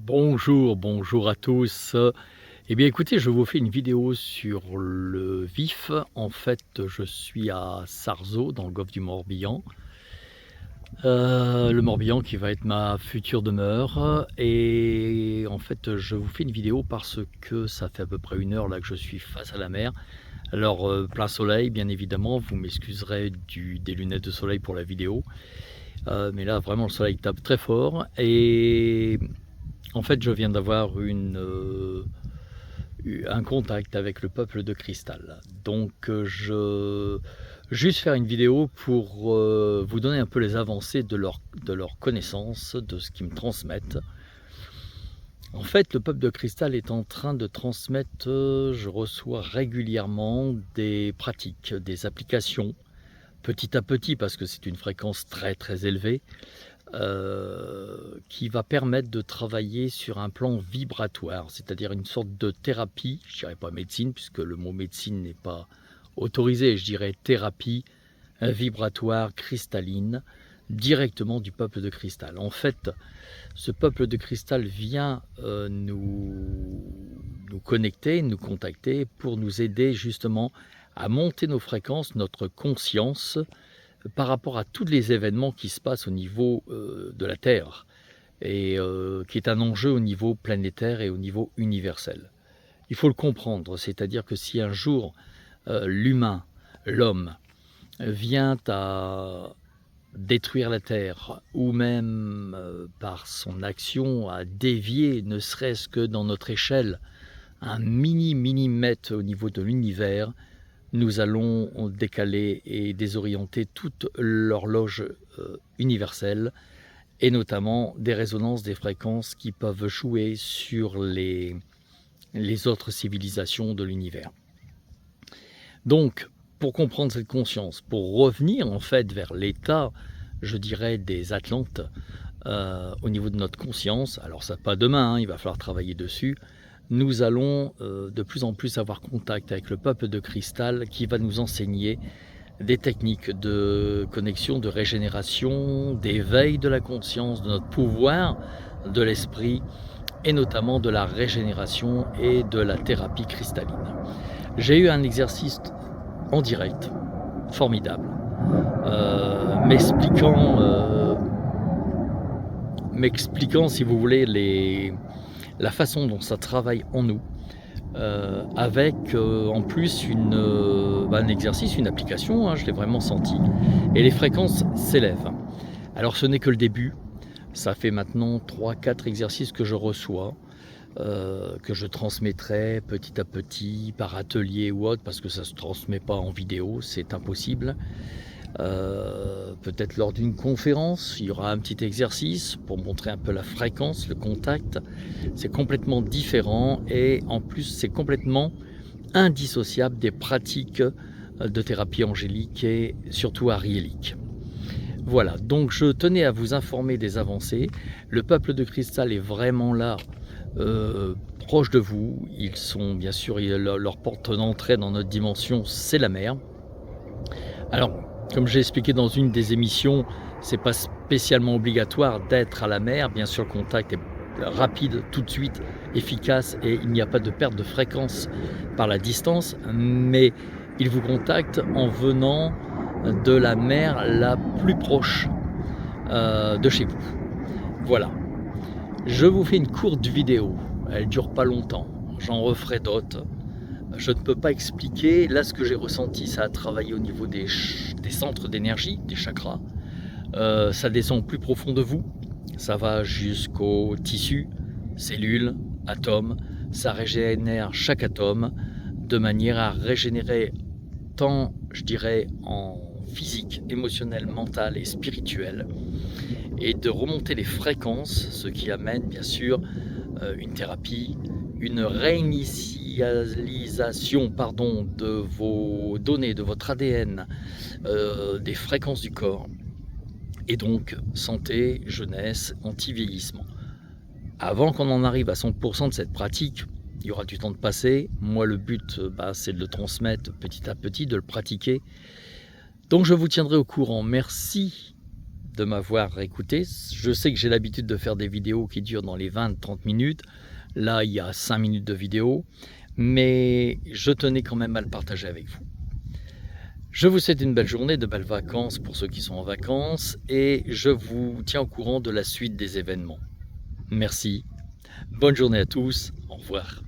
Bonjour, bonjour à tous. Eh bien écoutez, je vous fais une vidéo sur le vif. En fait, je suis à Sarzeau, dans le golfe du Morbihan. Le Morbihan qui va être ma future demeure et en fait, je vous fais une vidéo parce que ça fait à peu près 1 heure là que je suis face à la mer. Alors, plein soleil bien évidemment, vous m'excuserez des lunettes de soleil pour la vidéo. Mais là vraiment le soleil tape très fort et en fait, je viens d'avoir un contact avec le peuple de cristal. Donc, juste faire une vidéo pour vous donner un peu les avancées de leur connaissance, de ce qu'ils me transmettent. En fait, le peuple de cristal est en train de transmettre, je reçois régulièrement des pratiques, des applications, petit à petit, parce que c'est une fréquence très très élevée. Qui va permettre de travailler sur un plan vibratoire, c'est-à-dire une sorte de thérapie, je dirais pas médecine puisque le mot médecine n'est pas autorisé, je dirais thérapie vibratoire cristalline directement du peuple de cristal. En fait, ce peuple de cristal vient nous connecter, nous contacter pour nous aider justement à monter nos fréquences, notre conscience, par rapport à tous les événements qui se passent au niveau de la Terre et qui est un enjeu au niveau planétaire et au niveau universel. Il faut le comprendre, c'est-à-dire que si un jour l'humain, l'homme, vient à détruire la Terre ou même par son action à dévier, ne serait-ce que dans notre échelle, un millimètre au niveau de l'univers, nous allons décaler et désorienter toute l'horloge universelle et notamment des résonances, des fréquences qui peuvent jouer sur les autres civilisations de l'univers. Donc, pour comprendre cette conscience, pour revenir en fait vers l'état, je dirais, des Atlantes au niveau de notre conscience, alors ça pas demain, hein, il va falloir travailler dessus, nous allons de plus en plus avoir contact avec le peuple de cristal qui va nous enseigner des techniques de connexion, de régénération, d'éveil de la conscience, de notre pouvoir, de l'esprit et notamment de la régénération et de la thérapie cristalline. J'ai eu un exercice en direct, formidable, m'expliquant, si vous voulez, la façon dont ça travaille en nous, avec en plus un exercice, une application, hein, je l'ai vraiment senti, et les fréquences s'élèvent. Alors ce n'est que le début, ça fait maintenant 3-4 exercices que je reçois, que je transmettrai petit à petit par atelier ou autre, parce que ça ne se transmet pas en vidéo, c'est impossible. Peut-être lors d'une conférence, il y aura un petit exercice pour montrer un peu la fréquence, le contact. C'est complètement différent et en plus c'est complètement indissociable des pratiques de thérapie angélique et surtout ariélique. Voilà, donc je tenais à vous informer des avancées. Le peuple de cristal est vraiment là, proche de vous. Ils sont bien sûr, leur porte d'entrée dans notre dimension, c'est la mer. Alors, comme j'ai expliqué dans une des émissions, c'est pas spécialement obligatoire d'être à la mer. Bien sûr, le contact est rapide, tout de suite, efficace et il n'y a pas de perte de fréquence par la distance, mais il vous contacte en venant de la mer la plus proche de chez vous. Voilà. Je vous fais une courte vidéo. Elle dure pas longtemps. J'en referai d'autres. Je ne peux pas expliquer. Là, ce que j'ai ressenti, ça a travaillé au niveau des centres d'énergie, des chakras. Ça descend plus profond de vous. Ça va jusqu'aux tissus, cellules, atomes. Ça régénère chaque atome de manière à régénérer tant, je dirais, en physique, émotionnel, mental et spirituel. Et de remonter les fréquences, ce qui amène bien sûr une thérapie, une réinitialisation de vos données, de votre ADN, des fréquences du corps, et donc santé, jeunesse, anti-vieillissement. Avant qu'on en arrive à 100% de cette pratique, il y aura du temps de passer. Moi, le but, c'est de le transmettre petit à petit, de le pratiquer. Donc, je vous tiendrai au courant. Merci de m'avoir écouté. Je sais que j'ai l'habitude de faire des vidéos qui durent dans les 20-30 minutes. Là, il y a 5 minutes de vidéo, mais je tenais quand même à le partager avec vous. Je vous souhaite une belle journée, de belles vacances pour ceux qui sont en vacances, et je vous tiens au courant de la suite des événements. Merci, bonne journée à tous, au revoir.